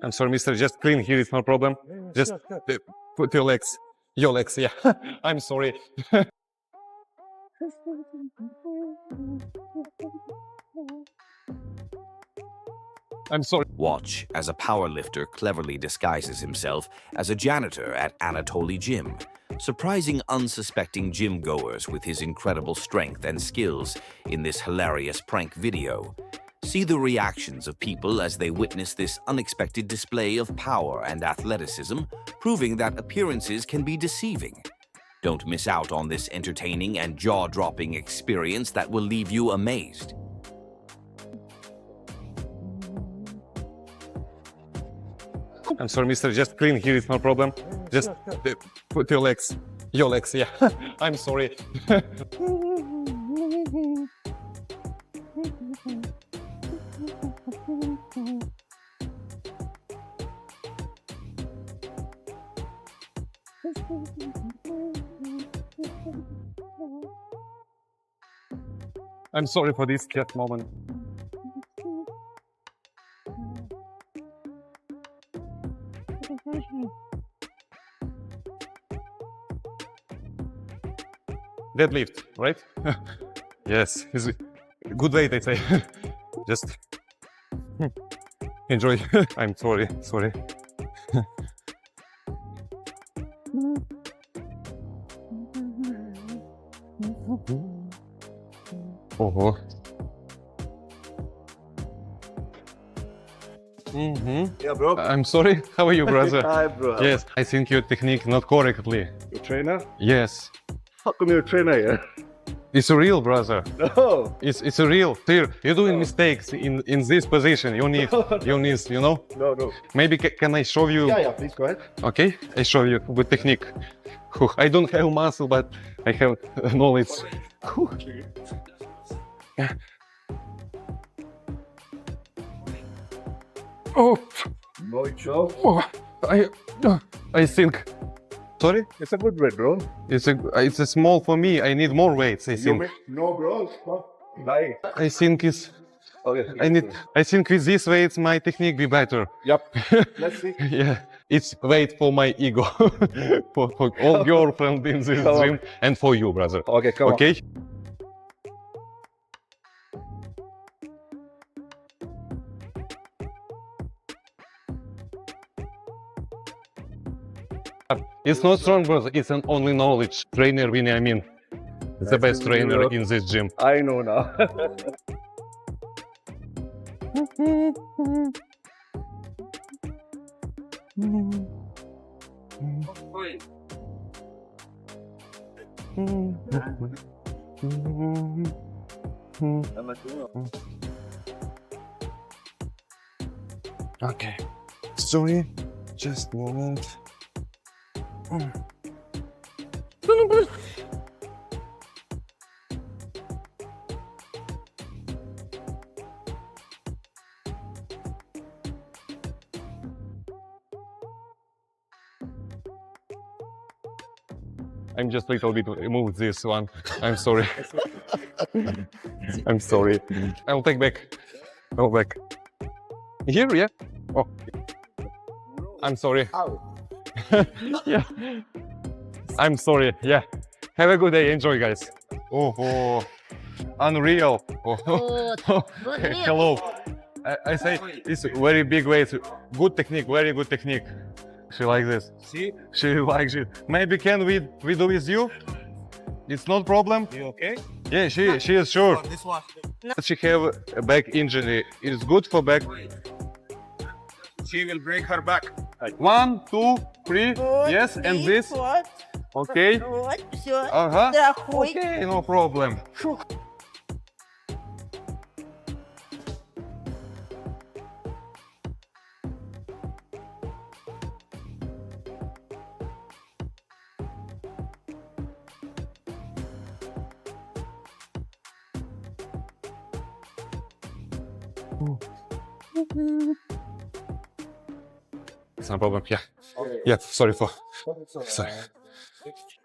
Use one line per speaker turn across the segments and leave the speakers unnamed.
I'm sorry, mister, just clean here, it's no problem. Just put your legs. Your legs, yeah. I'm sorry. I'm sorry.
Watch as a powerlifter cleverly disguises himself as a janitor at Anatoly Gym, surprising unsuspecting gym goers with his incredible strength and skills in this hilarious prank video. See the reactions of people as they witness this unexpected display of power and athleticism, proving that appearances can be deceiving. Don't miss out on this entertaining and jaw-dropping experience that will leave you amazed.
I'm sorry, mister, just clean here, it's no problem. Just put your legs. Your legs, yeah. I'm sorry. I'm sorry for this cat moment. Deadlift, right? Yes, it's a good weight, I say. Just enjoy. I'm sorry. Oh.
Yeah, bro.
I'm sorry. How are you, brother?
Hi, bro.
Yes, I think your technique not correctly.
Your trainer?
Yes,
How come you're a trainer here?
it's a real, brother.
No.
It's a real. You're doing mistakes in this position. You need, you know.
No.
Maybe can I show you?
Yeah, please go ahead.
Okay, I show you with technique. I don't have muscle, but I have knowledge. Oh,
No, Joe.
I think. Sorry,
It's a good weight, bro.
it's a small for me. I need more weights. I think.
No, bro. Lie.
I think it's.
Okay.
I think with this weights my technique be better.
Yep. Let's see.
Yeah, it's weight for my ego, for all girlfriend in this
Come on.
gym, and for you, brother.
Okay, come on.
Okay. It's not strong, brother. It's an only knowledge. Trainer Viniamin, the best trainer in this gym.
I know now.
Okay. Sorry, just a moment. I'm just a little bit move this one. I'm sorry. I'm sorry. I'll take back. Go back. Here, yeah? Oh. I'm sorry. Yeah. I'm sorry. Yeah. Have a good day. Enjoy, guys. Oh. Unreal. Oh. Hello. I say it's very big weight. Good technique. Very good technique. She likes this.
See?
She likes it. Maybe can we do with you? It's not problem.
You okay?
Yeah, she is sure.
This one.
She have a back injury. It's good for back.
She will break her back.
1, 2, 3. Yes, and this.
Вот,
Okay.
вот, все.
Ага.
Страхуй.
Okay, no problem. It's no problem. Yeah.
Okay.
Yeah. Sorry for.
Sorry.
Sorry.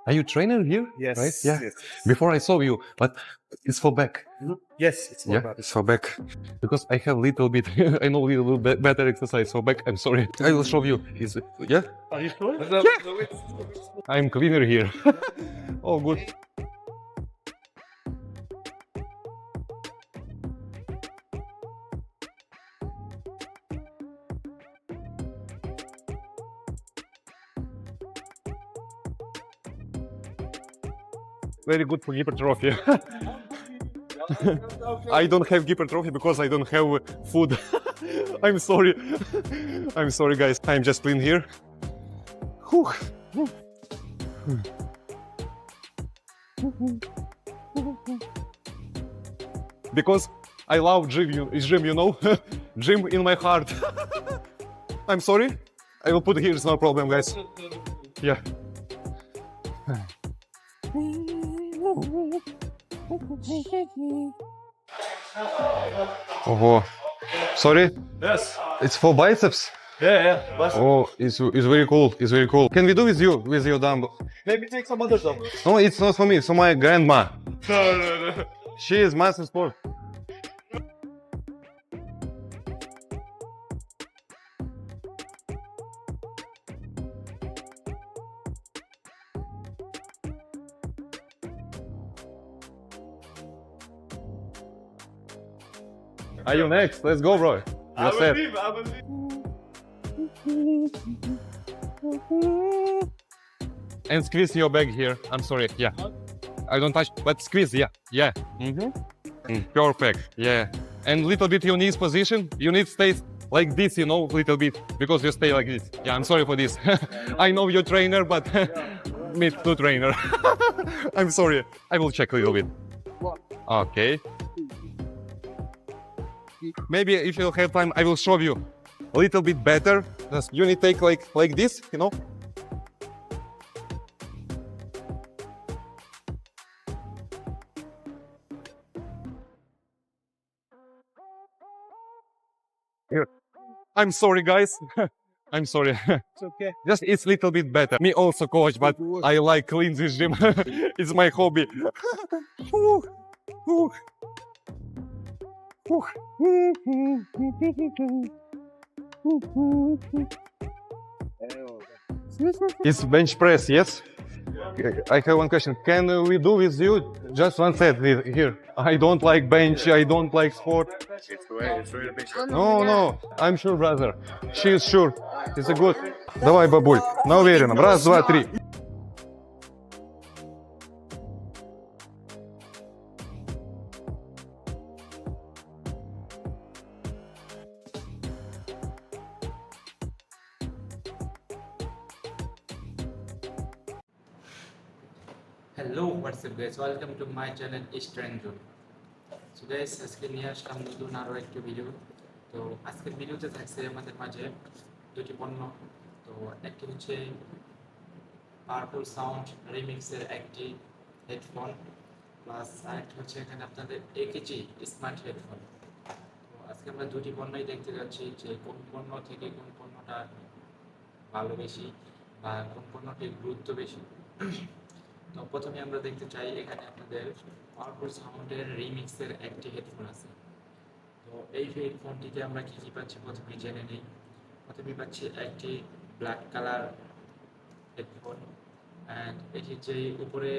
Are you trainer here?
Yes.
Right? Yeah.
Yes.
Before I saw you, but it's for back.
Yes. It's more
Yeah,
about
it's for back. Because I have little bit, I know little bit better exercise for back. I'm sorry. I will show you. Is it? Yeah.
Are you sure?
I'm cleaner here. Oh, good. Very good for hypertrophy. I don't have hypertrophy because I don't have food. I'm sorry. I'm sorry, guys. I'm just clean here. Whew. Because I love gym, you know? Gym in my heart. I'm sorry. I will put here, it's no problem, guys. Yeah. Oh, sorry.
Yes.
It's for biceps.
Yeah. But
Oh, it's very cool. It's very cool. Can we do with your dumbbell?
maybe take some other dumbbell.
No, it's not for me. It's for my grandma.
No.
She is master sport. Are you next? Let's go, bro. You're set.
I will leave.
And squeeze your back here. I'm sorry. Yeah. I don't touch, but squeeze. Yeah. Yeah. Perfect. Yeah. And little bit your knees position. You need to stay like this, you know, little bit, because you stay like this. Yeah, I'm sorry for this. I know you're trainer, but me too trainer. I'm sorry. I will check a little bit. Okay. Maybe if you have time, I will show you a little bit better. Just you need to take like this, you know. Here. I'm sorry, guys. I'm sorry.
It's okay.
Just it's little bit better. Me also coach, but I like clean this gym. It's my hobby. Whew. Whew. It's bench press, yes? I have one question. Can we do with you just one set here? I don't like bench, I don't like sport.
It's really big.
No, I'm sure, brother. She is sure. It's a good. Давай, бабуль, на уверенном. Раз, два, три.
Hello WhatsApp guys welcome to my channel strength zone. So guys আজকে নিয়ে আসলাম নতুন আরও একটি video. তো আজকের ভিডিওতে থাকছে আমাদের মাঝে দুটি পণ্য। তো একটি হচ্ছে পাওয়ারফুল সাউন্ড রিমিক্সের একটি হেডফোন, প্লাস আরেকটি হচ্ছে এখানে আপনাদের একেজি স্মার্ট হেডফোন। তো আজকে আমরা দুটি পণ্যই দেখতে যাচ্ছি যে কোন পণ্য থেকে কোন পণ্যটা ভালো বেশি বা কোন পণ্যটির গুরুত্ব বেশি। তো প্রথমে আমরা দেখতে চাই এখানে আপনাদের পাওয়ারফুল সাউন্ডের রিমিক্সের একটি হেডফোন আছে। তো এই হেডফোনটিতে আমরা কী কী পাচ্ছি প্রথমে জেনে নিই। প্রথমে পাচ্ছি একটি ব্ল্যাক কালার হেডফোন, অ্যান্ড এটির যে উপরে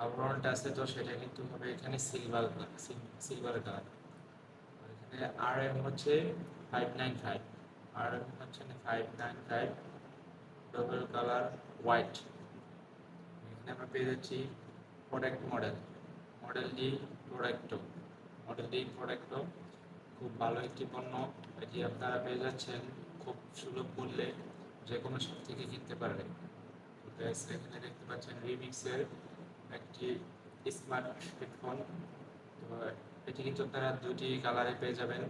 আবরণটা আছে তো সেটা কিন্তু হবে এখানে সিলভার কালার। এখানে RM হচ্ছে 595, RM হচ্ছে 595, ডবল কালার হোয়াইট। আমরা পেয়ে যাচ্ছি প্রোডাক্ট মডেলটি প্রোডাক্টও খুব ভালো একটি পণ্য। এটি আপনারা পেয়ে যাচ্ছেন খুব সুলভ মূল্যে, যে কোনো শপ থেকে কিনতে পারবেন। এখানে দেখতে পাচ্ছেন রিমিক্সের একটি স্মার্ট হেডফোন। তো এটি কিন্তু আপনারা দুটি কালারে পেয়ে যাবেন।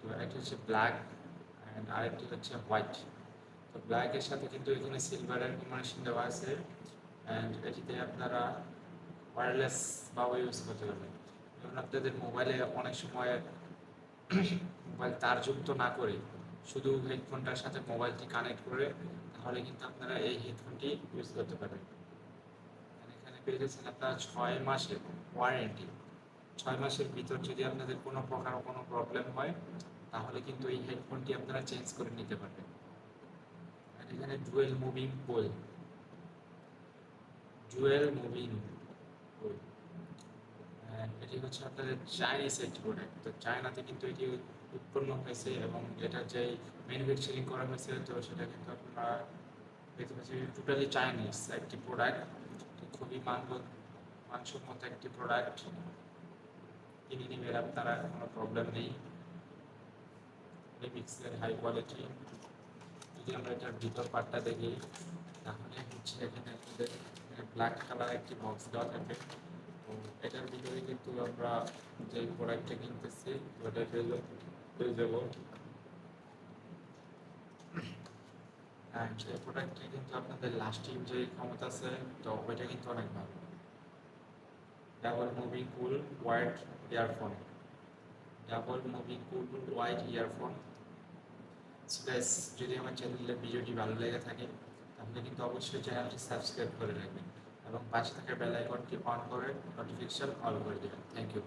তো একটি হচ্ছে ব্ল্যাক অ্যান্ড আরেকটি হচ্ছে হোয়াইট। তো ব্ল্যাকের সাথে কিন্তু এখানে সিলভারের কম্বিনেশন দেওয়া আছে, অ্যান্ড এটিতে আপনারা ওয়্যারলেস বাও ইউজ করতে পারবেন। যেমন আপনাদের মোবাইলে অনেক সময় মোবাইল তারযুক্ত না করে শুধু হেডফোনটার সাথে মোবাইলটি কানেক্ট করে, তাহলে কিন্তু আপনারা এই হেডফোনটি ইউজ করতে পারবেন। পেয়ে যাচ্ছেন আপনারা 6 মাসের ওয়ারেন্টি। 6 মাসের ভিতর যদি আপনাদের কোনো প্রকার কোনো প্রবলেম হয় তাহলে কিন্তু এই হেডফোনটি আপনারা চেঞ্জ করে নিতে পারবেন। আর এখানে ডুয়েল মুভিং কোল, এটি হচ্ছে আপনাদের চাইনিজ একটি প্রোডাক্ট। তো চায়নাতে কিন্তু এটি উৎপন্ন হয়েছে এবং এটার যে ম্যানুফ্যাকচারিং করা হয়েছে তো সেটা কিন্তু আপনারা দেখতে পাচ্ছি টোটালি চাইনিজ একটি প্রোডাক্ট। তো খুবই মানসম্মত একটি প্রোডাক্ট, কিনে নেবেন আপনারা, কোনো প্রবলেম নেই। Pixel high quality. যদি আমরা এটার ভিতর পার্টটা দেখি তাহলে হচ্ছে এখানে আপনাদের ব্ল্যাক কালার একটি বক্স দেওয়া থাকে। তো এটার ভিতরে কিন্তু আমরা যে প্রোডাক্টটা কিনতেছি ওটা পেয়ে যাব। অ্যান্ড এই প্রোডাক্টটা কিন্তু আপনাদের লাস্টিং যে ক্ষমতা আছে তো ওইটা কিন্তু অনেক ভালো। ডাবল মুভিং কুল ওয়াইড ইয়ারফোন। গাইস, যদি আমার চ্যানেলের ভিডিওটি ভালো লেগে থাকে তাহলে কিন্তু অবশ্যই চ্যানেলটি সাবস্ক্রাইব করে রাখবেন এবং পাশে থাকা বেল আইকনটি অন করে নোটিফিকেশন অল করে দেবেন। Thank you.